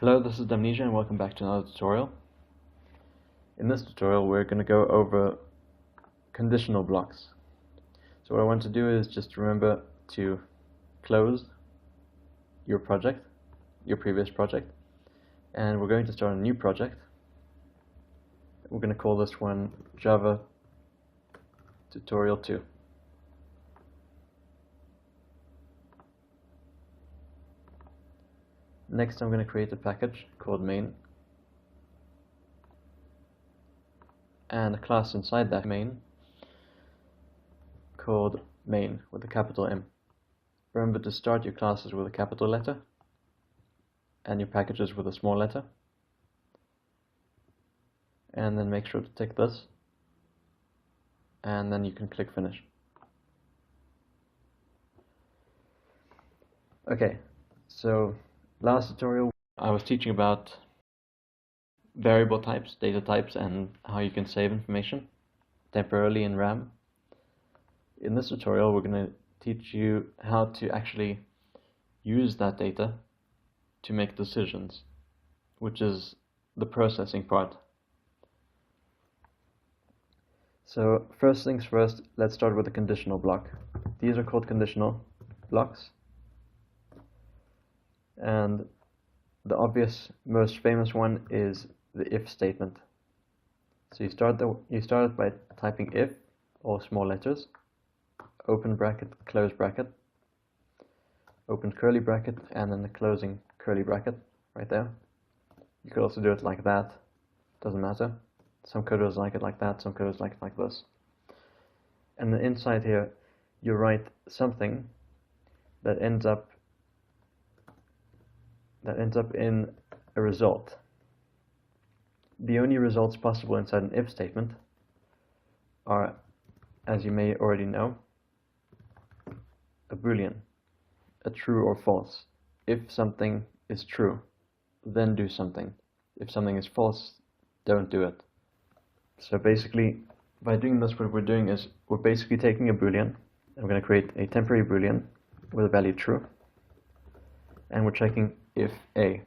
Hello, this is Damnesia and welcome back to another tutorial. In this tutorial we're going to go over conditional blocks. So what I want to do is just remember to close your project, your previous project, and we're going to start a new project. We're going to call this one Java Tutorial 2. Next I'm going to create a package called main and a class inside that main called main with a capital M. Remember to start your classes with a capital letter and your packages with a small letter, and then make sure to tick this, and then you can click finish. Okay, so last tutorial I was teaching about variable types, data types, and how you can save information temporarily in RAM. In this tutorial we're going to teach you how to actually use that data to make decisions, which is the processing part. So first things first, let's start with a conditional block. These are called conditional blocks, and the obvious, most famous one is the if statement. So you start it by typing if, all small letters, open bracket, close bracket, open curly bracket, and then the closing curly bracket right there. You could also do it like that, doesn't matter. Some coders like it like that, some coders like it like this. And then inside here you write something that ends up in a result. The only results possible inside an if statement are, as you may already know, a Boolean, a true or false. If something is true, then do something. If something is false, don't do it. So basically, by doing this, what we're doing is we're basically taking a Boolean, and we're going to create a temporary Boolean with a value true, and we're checking if a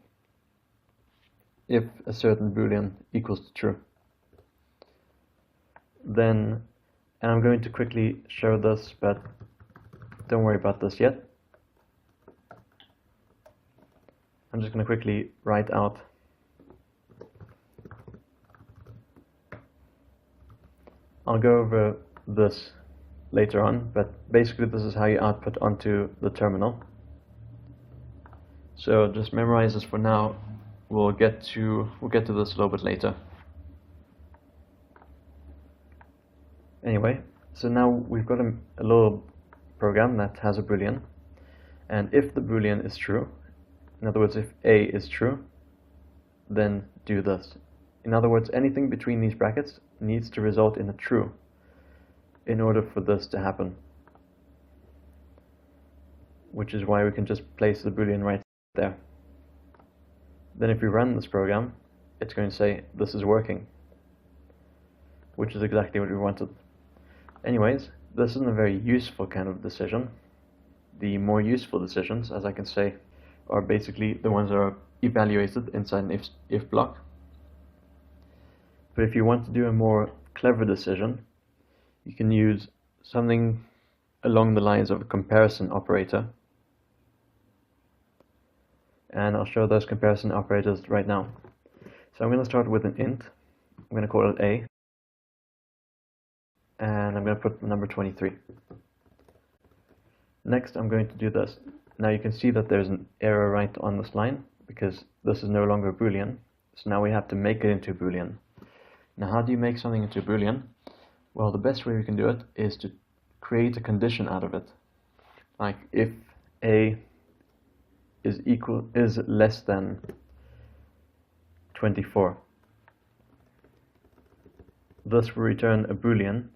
certain Boolean equals to true. Then, and I'm going to quickly show this, but don't worry about this yet. I'm just going to quickly write out I'll go over this later on, but basically this is how you output onto the terminal. So just memorize this for now. We'll get to this a little bit later. Anyway, so now we've got a little program that has a Boolean, and if the Boolean is true, in other words, if A is true, then do this. In other words, anything between these brackets needs to result in a true in order for this to happen, which is why we can just place the Boolean right there. Then if we run this program, it's going to say this is working, which is exactly what we wanted. Anyways, this isn't a very useful kind of decision. The more useful decisions, as I can say, are basically the ones that are evaluated inside an if block. But if you want to do a more clever decision, you can use something along the lines of a comparison operator. And I'll show those comparison operators right now. So I'm going to start with an int. I'm going to call it A. And I'm going to put the number 23. Next I'm going to do this. Now you can see that there's an error right on this line, because this is no longer a Boolean. So now we have to make it into a Boolean. Now how do you make something into a Boolean? Well, the best way we can do it is to create a condition out of it. Like if A is less than 24. This will return a Boolean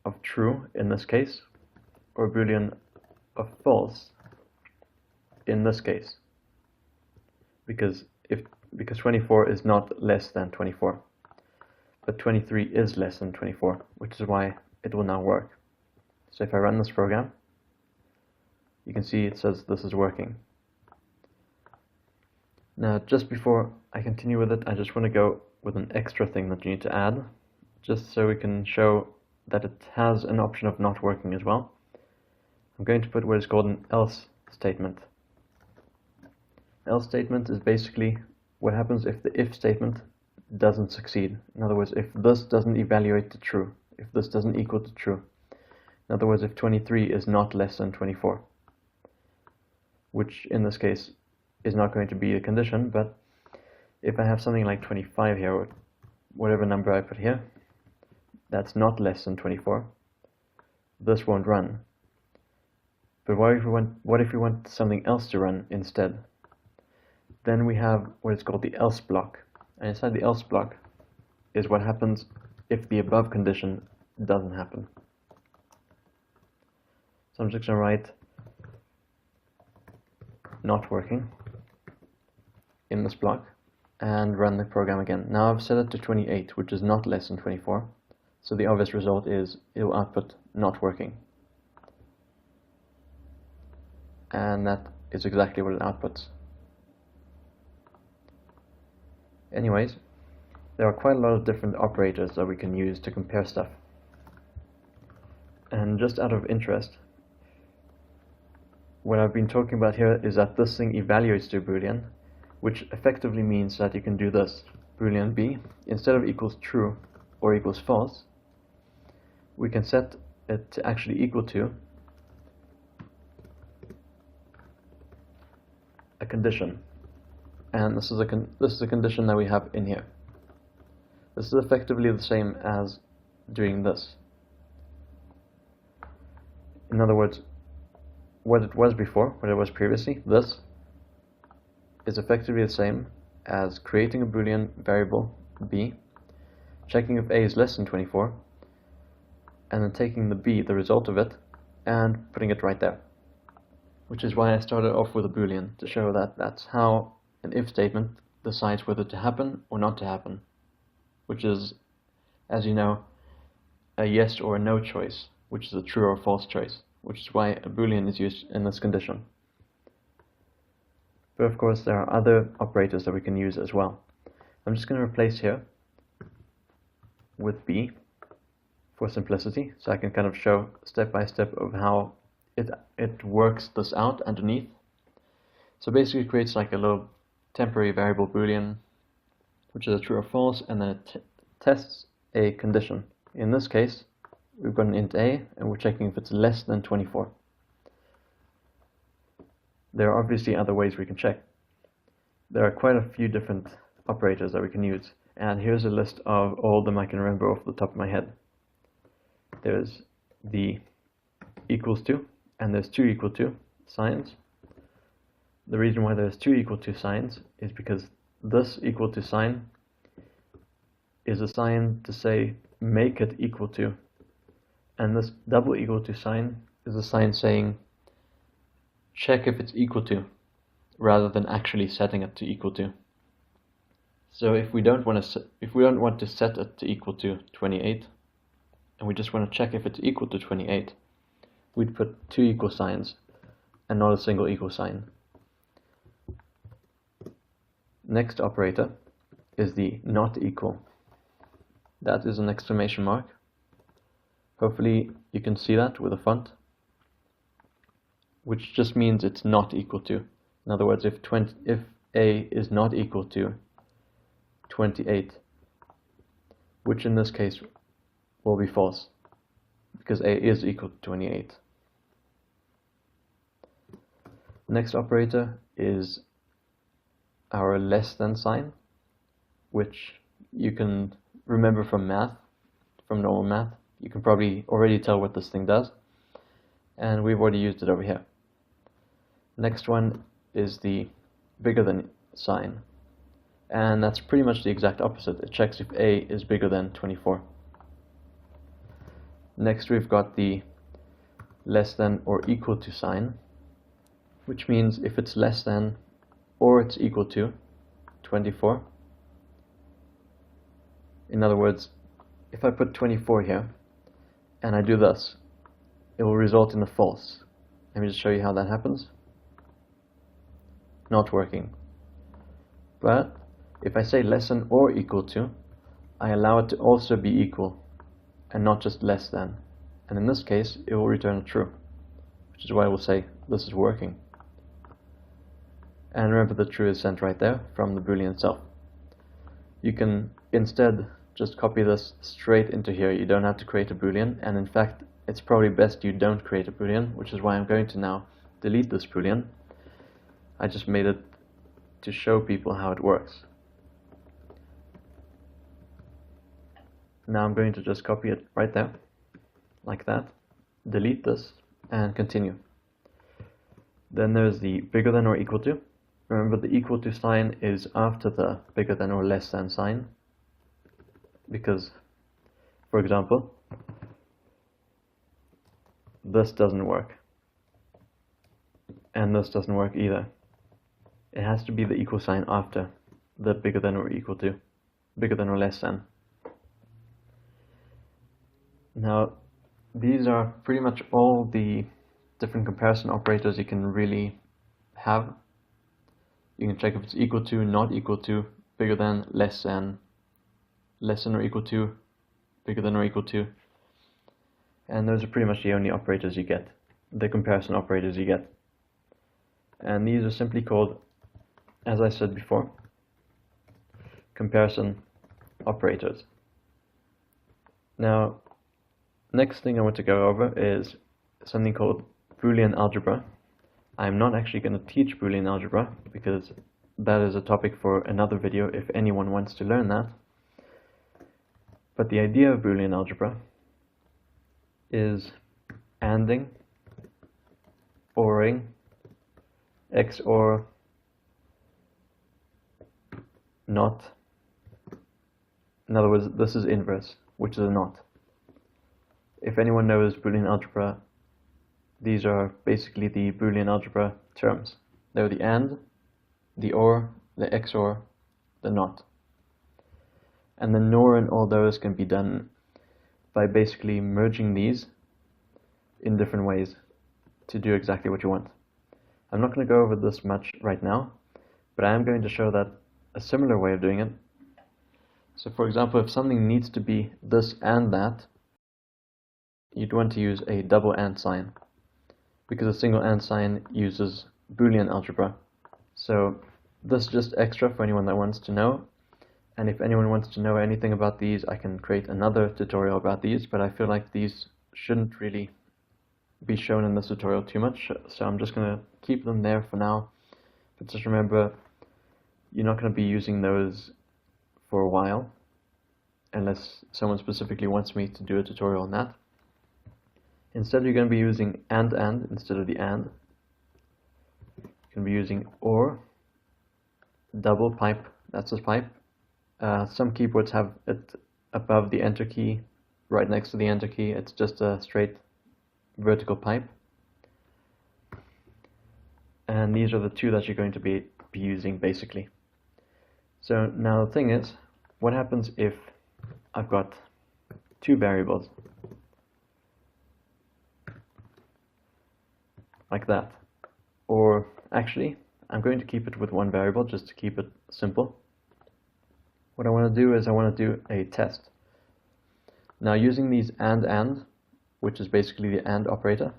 of true in this case, or a Boolean of false in this case, because 24 is not less than 24, but 23 is less than 24, which is why it will now work. So if I run this program, you can see it says this is working. Now, just before I continue with it, I just want to go with an extra thing that you need to add, just so we can show that it has an option of not working as well. I'm going to put what is called an else statement. Else statement is basically what happens if the if statement doesn't succeed. In other words, if this doesn't evaluate to true, if this doesn't equal to true. In other words, if 23 is not less than 24, which in this case is not going to be a condition, but if I have something like 25 here, or whatever number I put here, that's not less than 24, this won't run. But what if we want something else to run instead? Then we have what is called the else block. And inside the else block is what happens if the above condition doesn't happen. So I'm just going to write not working in this block and run the program again. Now I've set it to 28, which is not less than 24. So the obvious result is it will output not working. And that is exactly what it outputs. Anyways, there are quite a lot of different operators that we can use to compare stuff. And just out of interest, what I've been talking about here is that this thing evaluates to a Boolean, which effectively means that you can do this. Boolean b, instead of equals true or equals false, we can set it to actually equal to a condition. And this is a condition that we have in here. This is effectively the same as doing this. In other words, what it was before, what it was previously, this is effectively the same as creating a Boolean variable b, checking if a is less than 24, and then taking the b, the result of it, and putting it right there. Which is why I started off with a Boolean, to show that that's how an if statement decides whether to happen or not to happen, which is, as you know, a yes or a no choice, which is a true or false choice, which is why a Boolean is used in this condition. But of course there are other operators that we can use as well. I'm just going to replace here with b for simplicity, so I can kind of show step by step of how it works this out underneath. So basically it creates like a little temporary variable Boolean, which is a true or false, and then it tests a condition. In this case, we've got an int a, and we're checking if it's less than 24. There are obviously other ways we can check. There are quite a few different operators that we can use, and here's a list of all of them I can remember off the top of my head. There's the equals to, and there's two equal to signs. The reason why there's two equal to signs is because this equal to sign is a sign to say make it equal to, and this double equal to sign is a sign saying check if it's equal to, rather than actually setting it to equal to. So if we don't want to set it to equal to 28, and we just want to check if it's equal to 28, we'd put two equal signs and not a single equal sign. Next operator is the not equal. That is an exclamation mark. Hopefully you can see that with a font, which just means it's not equal to. In other words, if a is not equal to 28, which in this case will be false, because a is equal to 28. Next operator is our less than sign, which you can remember from math, from normal math. You can probably already tell what this thing does, and we've already used it over here. Next one is the bigger than sign, and that's pretty much the exact opposite. It checks if a is bigger than 24. Next we've got the less than or equal to sign, which means if it's less than or it's equal to 24. In other words, if I put 24 here and I do this, it will result in a false. Let me just show you how that happens. Not working. But if I say less than or equal to, I allow it to also be equal and not just less than. And in this case, it will return true, which is why we'll say this is working. And remember, the true is sent right there from the Boolean itself. You can instead just copy this straight into here. You don't have to create a Boolean, and in fact, it's probably best you don't create a Boolean, which is why I'm going to now delete this Boolean. I just made it to show people how it works. Now I'm going to just copy it right there, like that, delete this, and continue. Then there's the bigger than or equal to. Remember, the equal to sign is after the bigger than or less than sign, because, for example, this doesn't work, and this doesn't work either. It has to be the equal sign after the bigger than or equal to, bigger than or less than. Now, these are pretty much all the different comparison operators you can really have. You can check if it's equal to, not equal to, bigger than, less than or equal to, bigger than or equal to. And those are pretty much the only operators you get, the comparison operators you get. And these are simply called, as I said before, comparison operators. Now, next thing I want to go over is something called Boolean Algebra. I'm not actually going to teach Boolean Algebra because that is a topic for another video if anyone wants to learn that. But the idea of Boolean Algebra is ANDing, ORing, XOR, NOT. In other words, this is inverse, which is a NOT. If anyone knows Boolean Algebra, these are basically the Boolean Algebra terms. They're the AND, the OR, the XOR, the NOT. And the NOR and all those can be done by basically merging these in different ways to do exactly what you want. I'm not going to go over this much right now, but I am going to show that a similar way of doing it. So for example, if something needs to be this and that, you'd want to use a double AND sign, because a single AND sign uses Boolean Algebra. So this is just extra for anyone that wants to know. And if anyone wants to know anything about these, I can create another tutorial about these, but I feel like these shouldn't really be shown in this tutorial too much, so I'm just going to keep them there for now. But just remember, you're not going to be using those for a while, unless someone specifically wants me to do a tutorial on that. Instead, you're going to be using and instead of the and. You're going to be using or, double pipe, that's a pipe. Some keyboards have it above the enter key, right next to the enter key. It's just a straight vertical pipe. And these are the two that you're going to be using basically. So now the thing is, what happens if I've got two variables like that? Or actually, I'm going to keep it with one variable just to keep it simple. What I want to do is I want to do a test. Now using these and, which is basically the AND operator,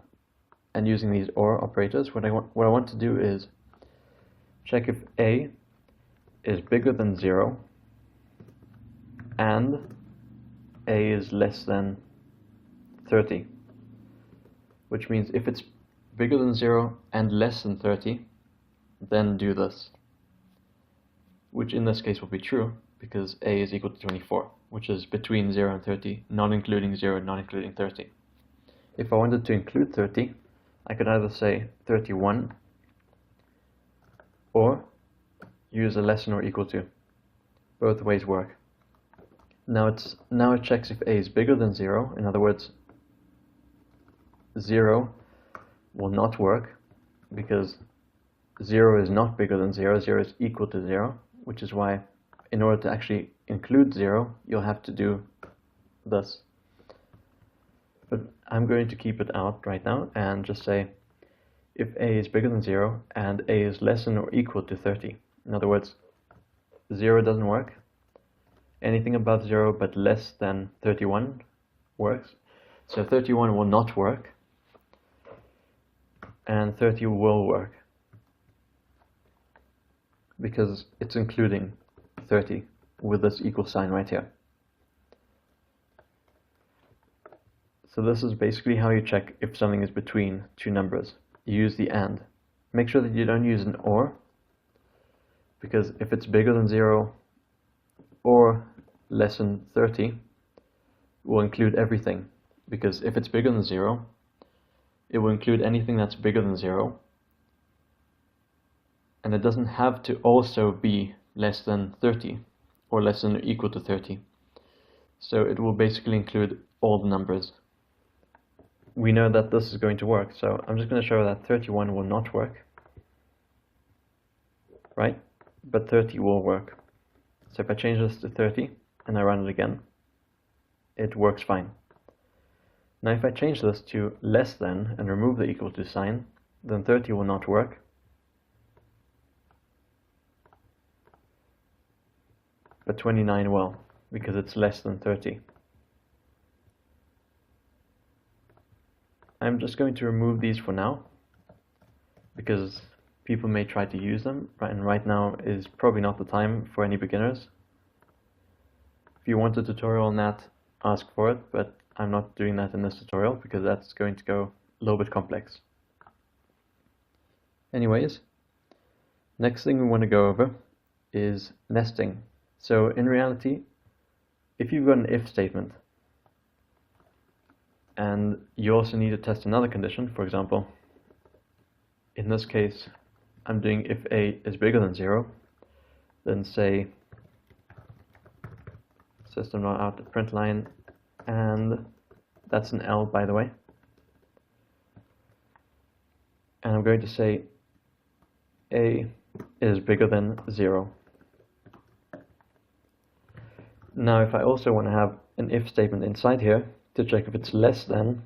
and using these OR operators, what I want to do is check if A is bigger than 0 and A is less than 30. Which means if it's bigger than 0 and less than 30, then do this. Which in this case will be true, because A is equal to 24, which is between 0 and 30, not including 0, not including 30. If I wanted to include 30, I could either say 31 or use a less than or equal to. Both ways work. Now it checks if A is bigger than 0. In other words, 0 will not work because 0 is not bigger than 0. 0 is equal to 0, which is why in order to actually include 0, you'll have to do this. But I'm going to keep it out right now and just say if A is bigger than 0 and A is less than or equal to 30. In other words, 0 doesn't work. Anything above 0 but less than 31 works. So 31 will not work, and 30 will work, because it's including 30 with this equal sign right here. So this is basically how you check if something is between two numbers. You use the AND. Make sure that you don't use an OR, because if it's bigger than 0 or less than 30, it will include everything. Because if it's bigger than 0, it will include anything that's bigger than 0. And it doesn't have to also be less than 30 or less than or equal to 30. So it will basically include all the numbers. We know that this is going to work, so I'm just going to show that 31 will not work, right? But 30 will work. So if I change this to 30 and I run it again, it works fine. Now if I change this to less than and remove the equal to sign, then 30 will not work. But 29 will, because it's less than 30. I'm just going to remove these for now, because people may try to use them, and right now is probably not the time for any beginners. If you want a tutorial on that, ask for it, but I'm not doing that in this tutorial because that's going to go a little bit complex. Anyways, next thing we want to go over is nesting. So in reality, if you've got an if statement and you also need to test another condition, for example, in this case, I'm doing if a is bigger than 0, then say system.out.println, and that's an L, by the way. And I'm going to say a is bigger than 0. Now if I also want to have an if statement inside here to check if it's less than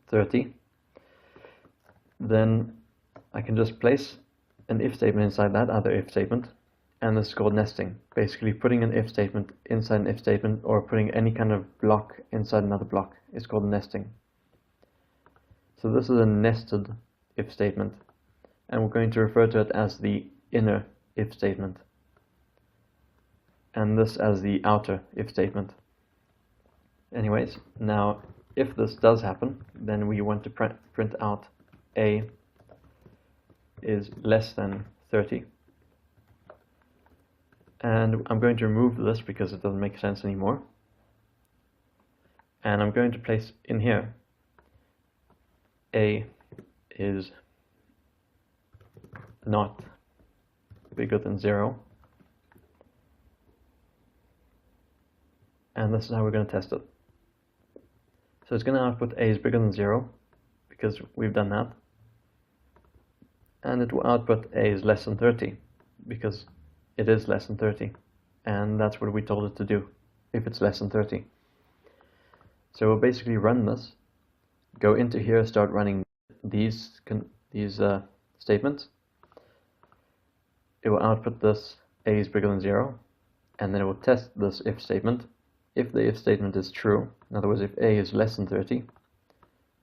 30, then I can just place an if statement inside that other if statement, and this is called nesting. Basically putting an if statement inside an if statement, or putting any kind of block inside another block, is called nesting. So this is a nested if statement, and we're going to refer to it as the inner if statement, and this as the outer if statement. Anyways, now if this does happen, then we want to print out a is less than 30. And I'm going to remove this because it doesn't make sense anymore. And I'm going to place in here a is not bigger than 0. And this is how we're going to test it. So it's going to output a is bigger than 0 because we've done that. And it will output a is less than 30 because it is less than 30, and that's what we told it to do if it's less than 30. So we'll basically run this, go into here, start running these statements. It will output this a is bigger than 0, and then it will test this if statement. If the if statement is true, in other words, if a is less than 30,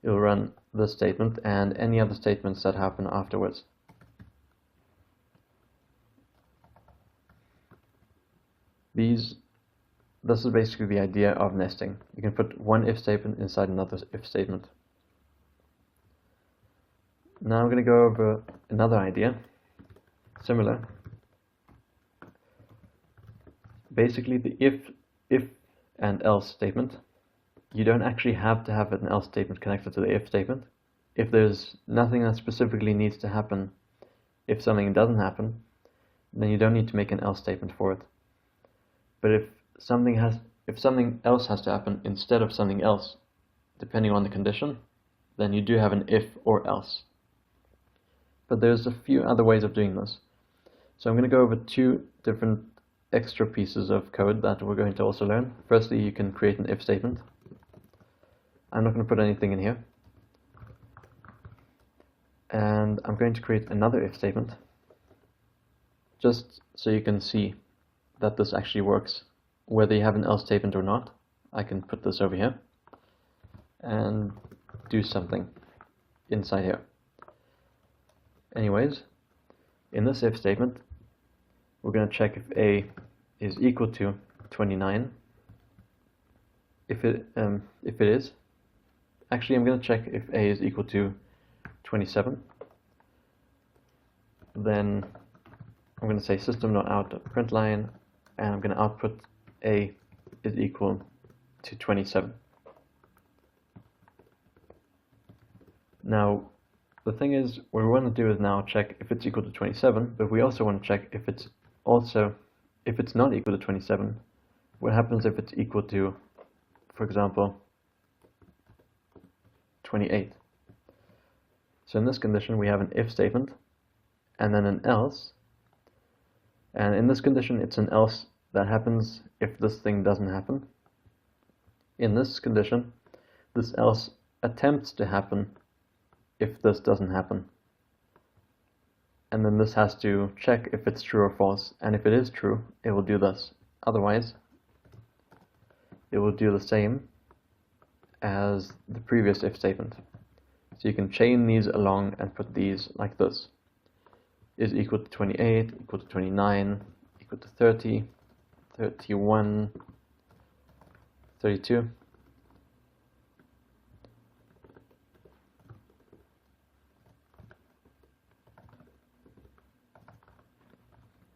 it will run this statement and any other statements that happen afterwards. This is basically the idea of nesting. You can put one if statement inside another if statement. Now I'm going to go over another idea, similar. Basically the if and else statement, you don't actually have to have an else statement connected to the if statement. If there's nothing that specifically needs to happen, if something doesn't happen, then you don't need to make an else statement for it. But if something else has to happen instead of something else, depending on the condition, then you do have an if or else. But there's a few other ways of doing this. So I'm going to go over two different extra pieces of code that we're going to also learn. Firstly, you can create an if statement. I'm not going to put anything in here. And I'm going to create another if statement, just so you can see that this actually works, whether you have an else statement or not. I can put this over here and do something inside here. Anyways, in this if statement, we're going to check if a is equal to 29. If it is, actually I'm going to check if a is equal to 27. Then I'm going to say system.out.println, and I'm going to output a is equal to 27. Now, the thing is, what we want to do is now check if it's equal to 27, but we also want to check if it's not equal to 27, what happens if it's equal to, for example, 28. So in this condition, we have an if statement, and then an else, and in this condition, it's an else that happens if this thing doesn't happen. In this condition, this else attempts to happen if this doesn't happen. And then this has to check if it's true or false, and if it is true, it will do this. Otherwise, it will do the same as the previous if statement. So you can chain these along and put these like this. Is equal to 28, equal to 29, equal to 30, 31, 32.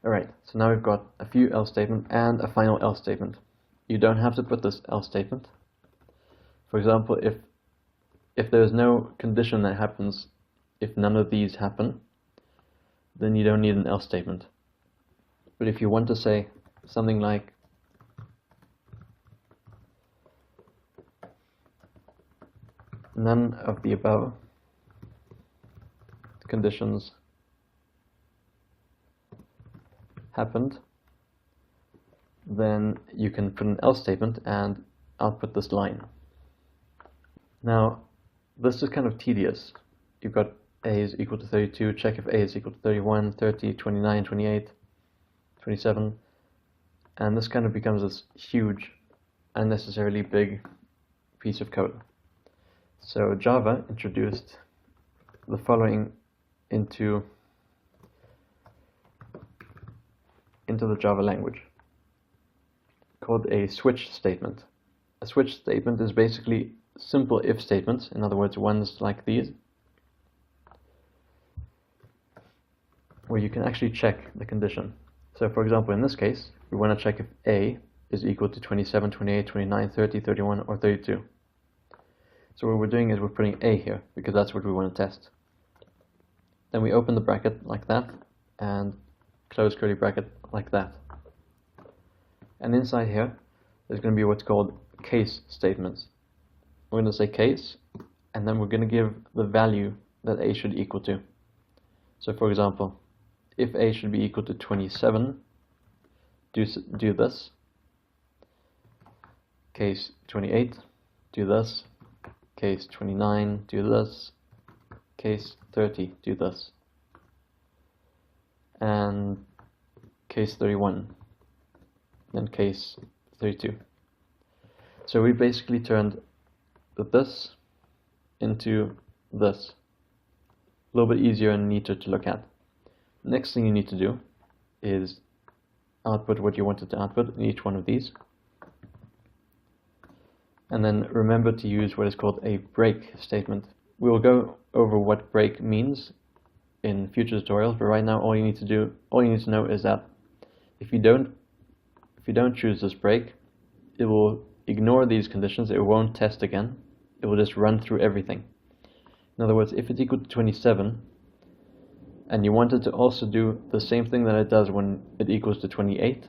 Alright, so now we've got a few else statements and a final else statement. You don't have to put this else statement. For example, if there's no condition that happens if none of these happen, then you don't need an else statement. But if you want to say something like none of the above conditions happened, then you can put an else statement and output this line. Now, this is kind of tedious. You've got a is equal to 32, check if a is equal to 31, 30, 29, 28, 27, and this kind of becomes this huge, unnecessarily big piece of code. So Java introduced the following into the Java language, called a switch statement. A switch statement is basically simple if statements, in other words, ones like these, where you can actually check the condition. So for example, in this case, we want to check if a is equal to 27, 28, 29, 30, 31, or 32. So what we're doing is we're putting a here, because that's what we want to test. Then we open the bracket like that, and close curly bracket like that. And inside here, there's going to be what's called case statements. We're going to say case, and then we're going to give the value that a should equal to. So for example, if a should be equal to 27, do this. Case 28, do this. Case 29, do this. Case 30, do this. And case 31, then case 32. So we basically turned this into this. A little bit easier and neater to look at. Next thing you need to do is output what you wanted to output in each one of these. And then remember to use what is called a break statement. We will go over what break means in future tutorials, but right now all you need to know is that if you don't choose this break, it will ignore these conditions, it won't test again, it will just run through everything. In other words, if it's equal to 27, and you wanted to also do the same thing that it does when it equals to 28,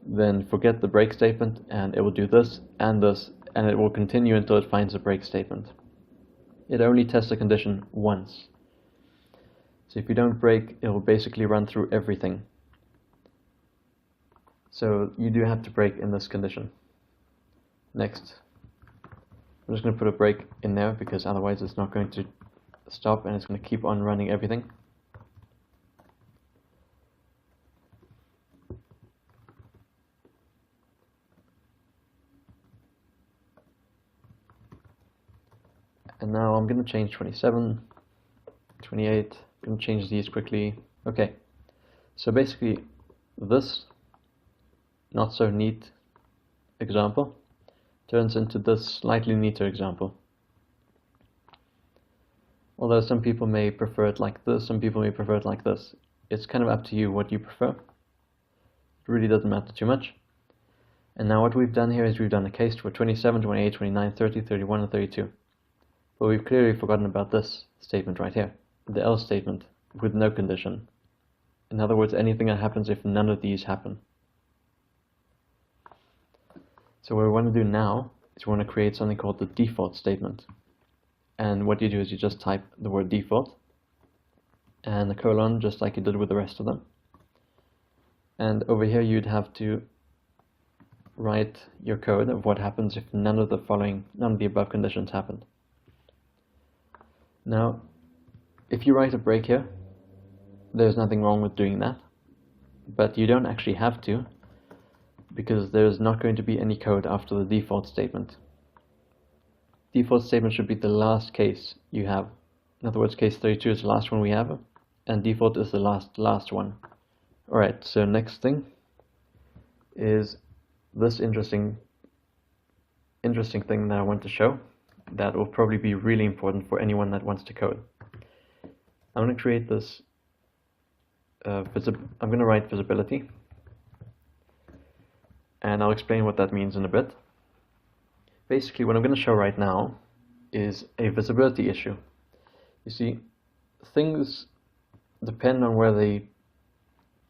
then forget the break statement, and it will do this, and it will continue until it finds the break statement. It only tests a condition once. So if you don't break, it will basically run through everything. So you do have to break in this condition. Next, I'm just going to put a break in there because otherwise it's not going to stop and it's going to keep on running everything. And now I'm going to change 27, 28, I'm going to change these quickly. Okay, so basically this not so neat example turns into this slightly neater example. Although some people may prefer it like this, some people may prefer it like this. It's kind of up to you what you prefer. It really doesn't matter too much. And now what we've done here is we've done a case for 27, 28, 29, 30, 31, and 32. But we've clearly forgotten about this statement right here, the else statement with no condition. In other words, anything that happens if none of these happen. So what we want to do now is we want to create something called the default statement. And what you do is you just type the word default and a colon, just like you did with the rest of them. And over here you'd have to write your code of what happens if none of the above conditions happen. Now, if you write a break here, there's nothing wrong with doing that, but you don't actually have to, because there's not going to be any code after the default statement. Default statement should be the last case you have. In other words, case 32 is the last one we have, and default is the last one. Alright, so next thing is this interesting thing that I want to show that will probably be really important for anyone that wants to code. I'm going to create this I'm going to write visibility, and I'll explain what that means in a bit. Basically, what I'm going to show right now is a visibility issue. You see, things depend on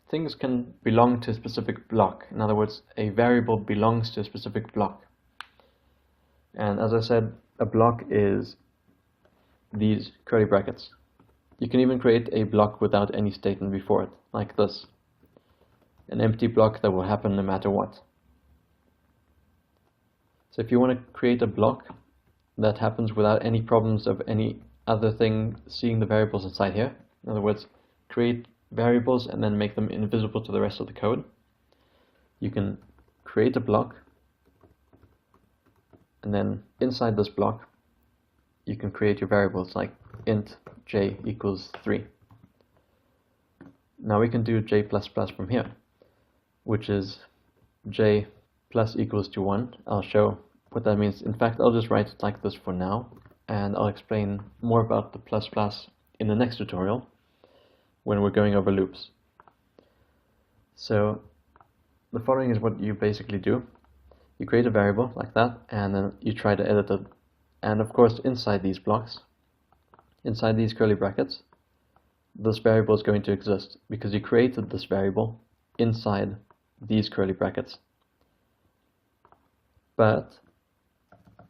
things can belong to a specific block. In other words, a variable belongs to a specific block. And as I said, a block is these curly brackets. You can even create a block without any statement before it, like this. An empty block that will happen no matter what. So if you want to create a block that happens without any problems of any other thing seeing the variables inside here, in other words, create variables and then make them invisible to the rest of the code, you can create a block, and then inside this block you can create your variables like int j equals 3. Now we can do j++ from here, which is j plus equals to 1. I'll show what that means. In fact, I'll just write it like this for now, and I'll explain more about the plus plus in the next tutorial when we're going over loops. So the following is what you basically do. You create a variable like that, and then you try to edit it. And of course, inside these blocks, inside these curly brackets, this variable is going to exist because you created this variable inside these curly brackets. But,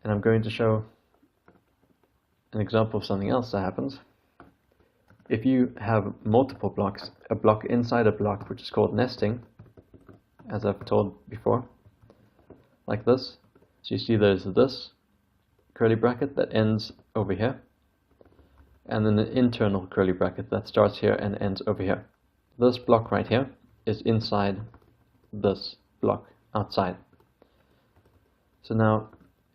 and I'm going to show an example of something else that happens. If you have multiple blocks, a block inside a block, which is called nesting, as I've told before, like this. So you see there's this curly bracket that ends over here, and then an internal curly bracket that starts here and ends over here. This block right here is inside this block outside. So now,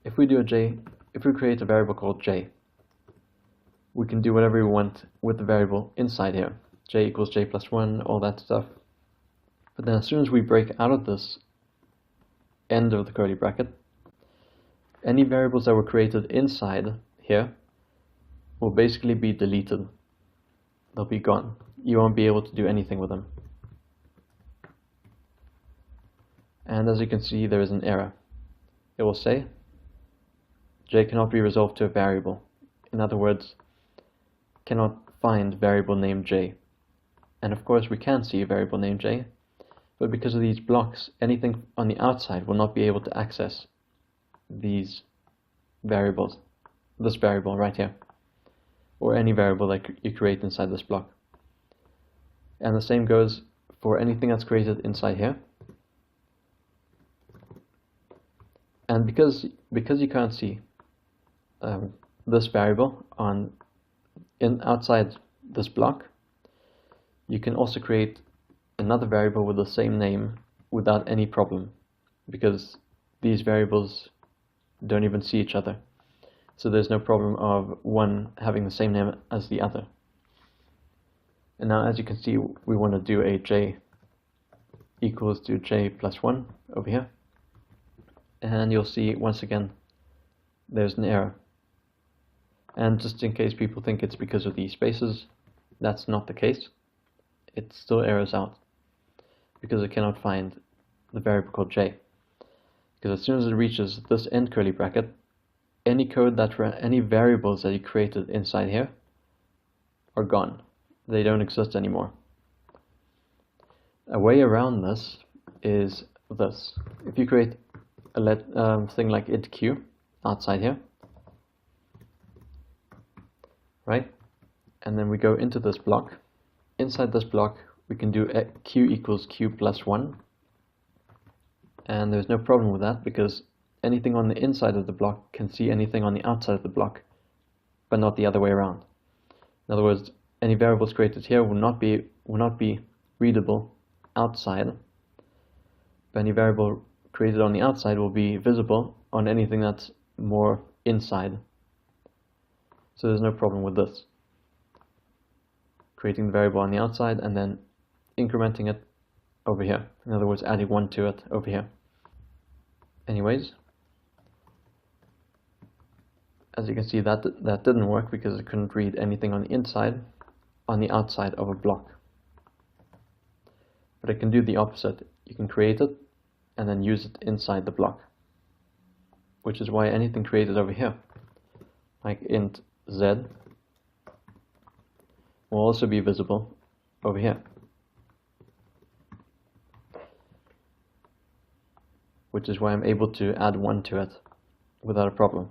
if we create a variable called j, we can do whatever we want with the variable inside here. J equals j plus 1, all that stuff. But then as soon as we break out of this end of the curly bracket, any variables that were created inside here will basically be deleted. They'll be gone. You won't be able to do anything with them. And as you can see, there is an error. It will say j cannot be resolved to a variable. In other words, cannot find variable named j. And of course we can see a variable named j, but because of these blocks, anything on the outside will not be able to access these variables, this variable right here, or any variable that you create inside this block. And the same goes for anything that's created inside here. And because you can't see this variable outside this block, you can also create another variable with the same name without any problem, because these variables don't even see each other. So there's no problem of one having the same name as the other. And now, as you can see, we want to do a j equals to j plus 1 over here. And you'll see, once again, there's an error. And just in case people think it's because of these spaces, that's not the case. It still errors out because it cannot find the variable called j. Because as soon as it reaches this end curly bracket, any variables that you created inside here are gone. They don't exist anymore. A way around this is this. If you create a thing like int q outside here, right? And then we go into this block. Inside this block, we can do q equals q plus 1. And there's no problem with that because anything on the inside of the block can see anything on the outside of the block, but not the other way around. In other words, any variables created here will not be readable outside, but any variable created on the outside will be visible on anything that's more inside. So there's no problem with this. Creating the variable on the outside and then incrementing it over here. In other words, adding 1 to it over here. Anyways, as you can see, that didn't work because it couldn't read anything on the inside, on the outside of a block. But it can do the opposite. You can create it and then use it inside the block, which is why anything created over here, like int z, will also be visible over here, which is why I'm able to add 1 to it without a problem.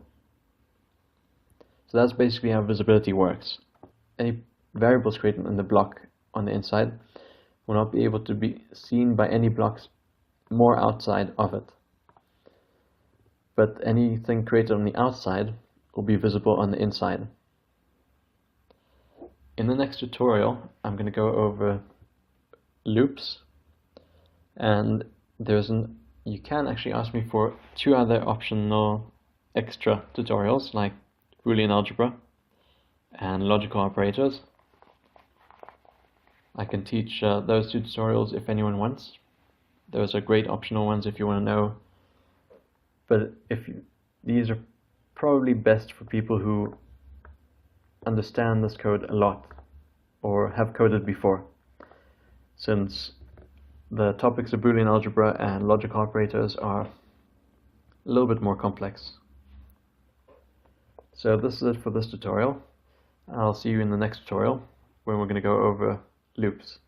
So that's basically how visibility works. Any variables created in the block on the inside will not be able to be seen by any blocks more outside of it. But anything created on the outside will be visible on the inside. In the next tutorial, I'm going to go over loops, and you can actually ask me for 2 other optional extra tutorials like Boolean Algebra and logical operators. I can teach those 2 tutorials if anyone wants. Those are great optional ones if you want to know. But these are probably best for people who understand this code a lot or have coded before, since the topics of Boolean Algebra and logical operators are a little bit more complex. So this is it for this tutorial. I'll see you in the next tutorial when we're going to go over loops.